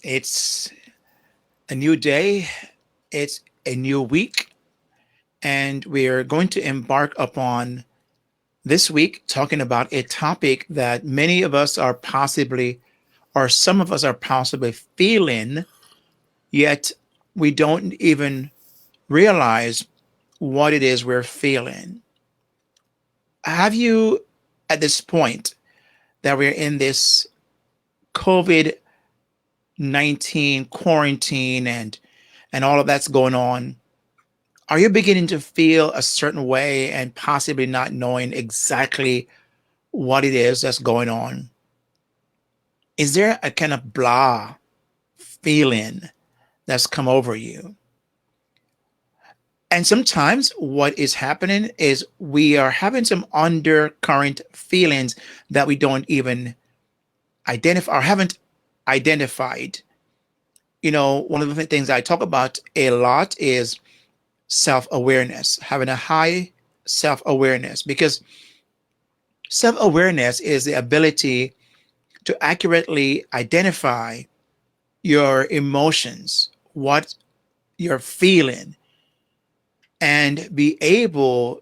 It's a new day, it's a new week, and we're going to embark upon this week talking about a topic that many of us are possibly, or some of us are possibly feeling, yet we don't even realize what it is we're feeling. Have you, at this point that we're in this COVID 19 quarantine and all of that's going on, are you beginning to feel a certain way and possibly not knowing exactly what it is that's going on? Is there a kind of blah feeling that's come over you? And sometimes what is happening is we are having some undercurrent feelings that we don't even identify or haven't identified. One of the things I talk about a lot is self awareness, having a high self awareness, because self awareness is the ability to accurately identify your emotions, what you're feeling, and be able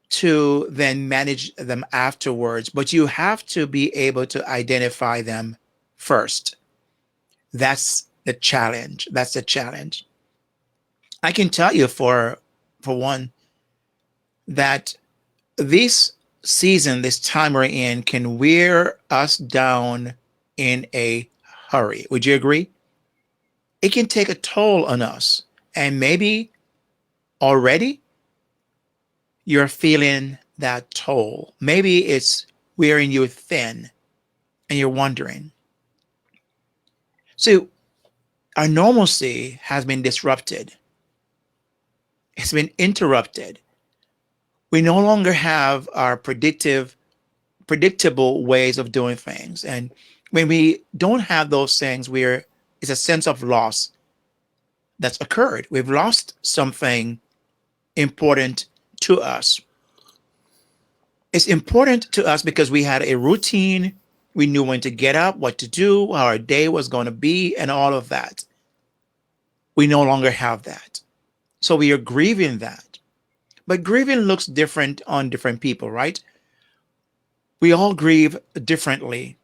to then manage them afterwards. But you have to be able to identify them first. That's the challenge. That's the challenge. I can tell you for one that this season, this time we're in, can wear us down in a hurry. Would you agree? It can take a toll on us. And maybe already you're feeling that toll. Maybe it's wearing you thin and you're wondering. So, our normalcy has been disrupted, it's been interrupted. We no longer have our predictable ways of doing things. And when we don't have those things, it's a sense of loss that's occurred. We've lost something important to us. It's important to us because we had a routine. We knew when to get up, what to do, how our day was going to be, and all of that. We no longer have that. So we are grieving that. But grieving looks different on different people, right? We all grieve differently.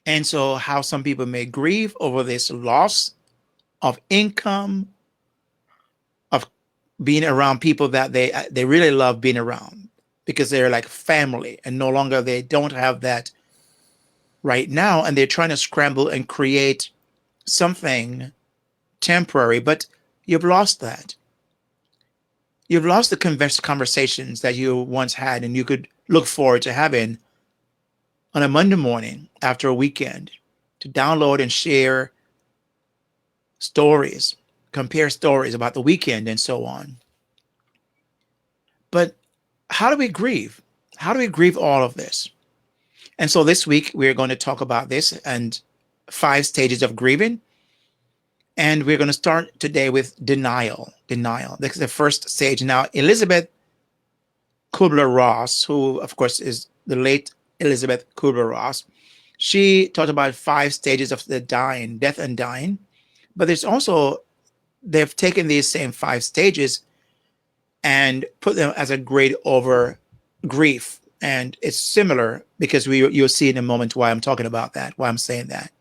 And so, how some people may grieve over this loss of income, of being around people that they really love being around because they're like family, and no longer they don't have that right now, and they're trying to scramble and create something temporary, but you've lost that. You've lost the conversations that you once had and you could look forward to having on a Monday morning after a weekend, to download and share stories, compare stories about the weekend and so on. But how do we grieve? How do we grieve all of this? And so this week we're going to talk about this and 5 stages of grieving. And we're going to start today with denial. Denial. This is the first stage. Now, Elizabeth Kubler Ross, who of course is the late Elizabeth Kubler Ross, she talked about 5 stages of the dying, death and dying. But there's also, they've taken these same 5 stages and put them as a grade over grief. And it's similar because you'll see in a moment why I'm talking about that, why I'm saying that.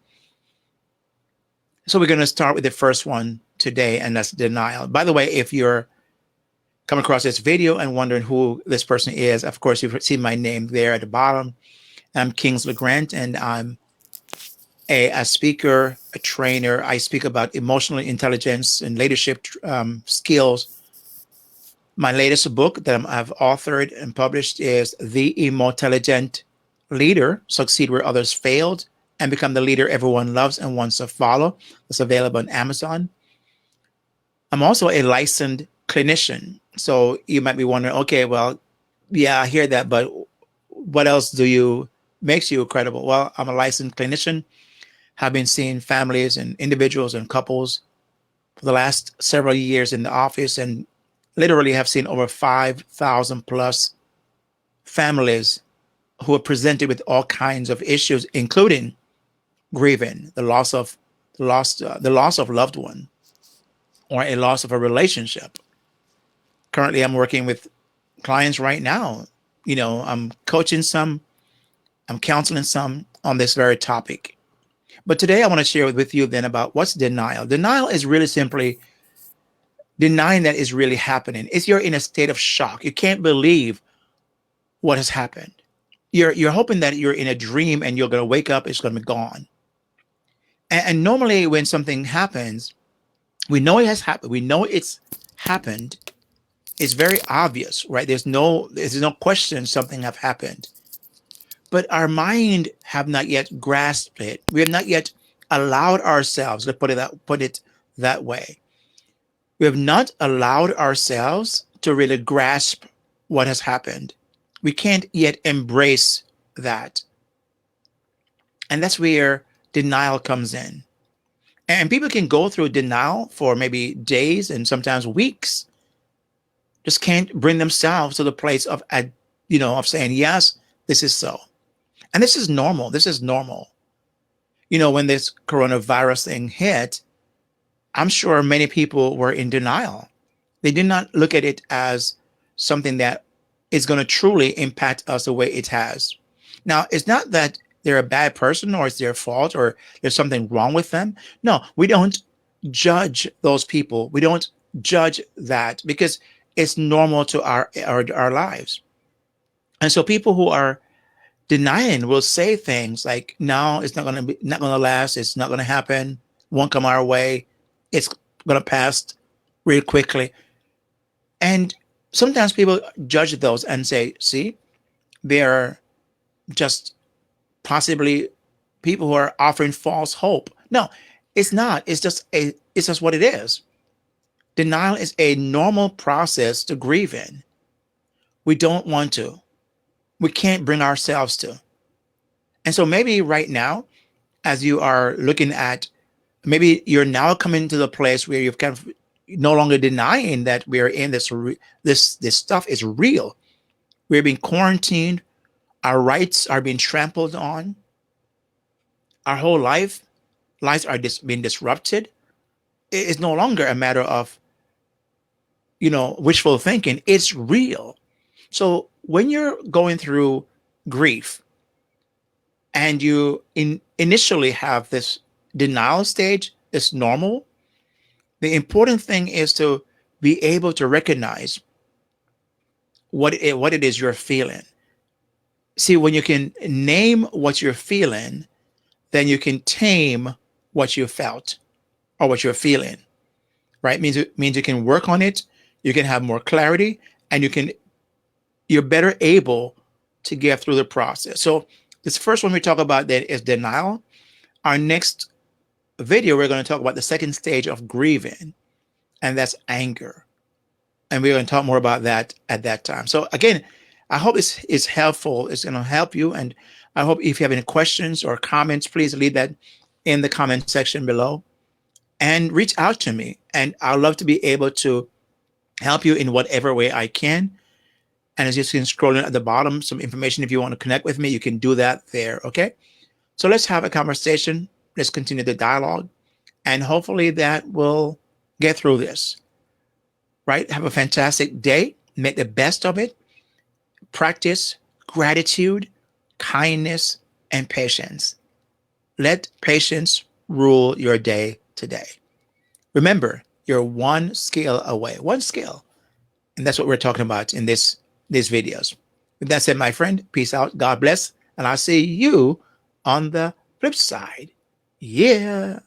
So we're going to start with the first one today, and that's denial. By the way, if you're come across this video and wondering who this person is, of course, you've seen my name there at the bottom. I'm Kingsley Grant, and I'm a speaker, a trainer. I speak about emotional intelligence and leadership skills. My latest book that I've authored and published is The Immortelligent Leader, Succeed Where Others Failed and Become the Leader Everyone Loves and Wants to Follow. It's available on Amazon. I'm also a licensed clinician. So you might be wondering, okay, well, yeah, I hear that, but what else makes you credible? Well, I'm a licensed clinician, have been seeing families and individuals and couples for the last several years in the office, and literally have seen over 5,000 plus families who are presented with all kinds of issues, including grieving, the loss of the loss of loved one, or a loss of a relationship. Currently, I'm working with clients right now. I'm coaching some, I'm counseling some on this very topic. But today I want to share with you then about what's denial. Denial is really simply denying that is really happening. It's you're in a state of shock. You can't believe what has happened. You're hoping that you're in a dream and you're going to wake up, it's going to be gone. And normally when something happens, we know it has happened. We know it's happened. It's very obvious, right? There's no question something have happened. But our mind have not yet grasped it. We have not yet allowed ourselves, to put it that way. We have not allowed ourselves to really grasp what has happened. We can't yet embrace that. And that's where denial comes in. And people can go through denial for maybe days and sometimes weeks. Just can't bring themselves to the place of saying, yes, this is so. And this is normal. This is normal. When this coronavirus thing hit, I'm sure many people were in denial. They did not look at it as something that is going to truly impact us the way it has. Now, it's not that they're a bad person or it's their fault or there's something wrong with them. No, we don't judge those people. We don't judge that because it's normal to our lives. And so people who are denying will say things like, no, it's not going to last. It's not going to happen. Won't come our way. It's going to pass real quickly. And sometimes people judge those and say, see, they're just possibly people who are offering false hope. No, it's not. It's just what it is. Denial is a normal process to grieve in. We don't want to. We can't bring ourselves to. And so maybe right now, as you are looking at, maybe you're now coming to the place where you've kind of no longer denying that we're in this stuff is real. We're being quarantined. Our rights are being trampled on. Our whole lives are being disrupted. It's no longer a matter of, wishful thinking. It's real. So when you're going through grief and you initially have this denial stage, it's normal. The important thing is to be able to recognize what it is you're feeling. See, when you can name what you're feeling, then you can tame what you felt or what you're feeling. Right? Means you can work on it, you can have more clarity, and you're better able to get through the process. So this first one we talk about that is denial. Our next video, we're going to talk about the second stage of grieving, and that's anger. And we're going to talk more about that at that time. So again, I hope this is helpful. It's going to help you. And I hope if you have any questions or comments, please leave that in the comment section below and reach out to me. And I'd love to be able to help you in whatever way I can. And as you can scrolling at the bottom, some information, if you want to connect with me, you can do that there. Okay. So let's have a conversation. Let's continue the dialogue. And hopefully that will get through this. Right? Have a fantastic day. Make the best of it. Practice gratitude, kindness, and patience. Let patience rule your day today. Remember, you're one skill away. One skill. And that's what we're talking about in these videos. With that said, my friend, peace out. God bless. And I'll see you on the flip side. Yeah.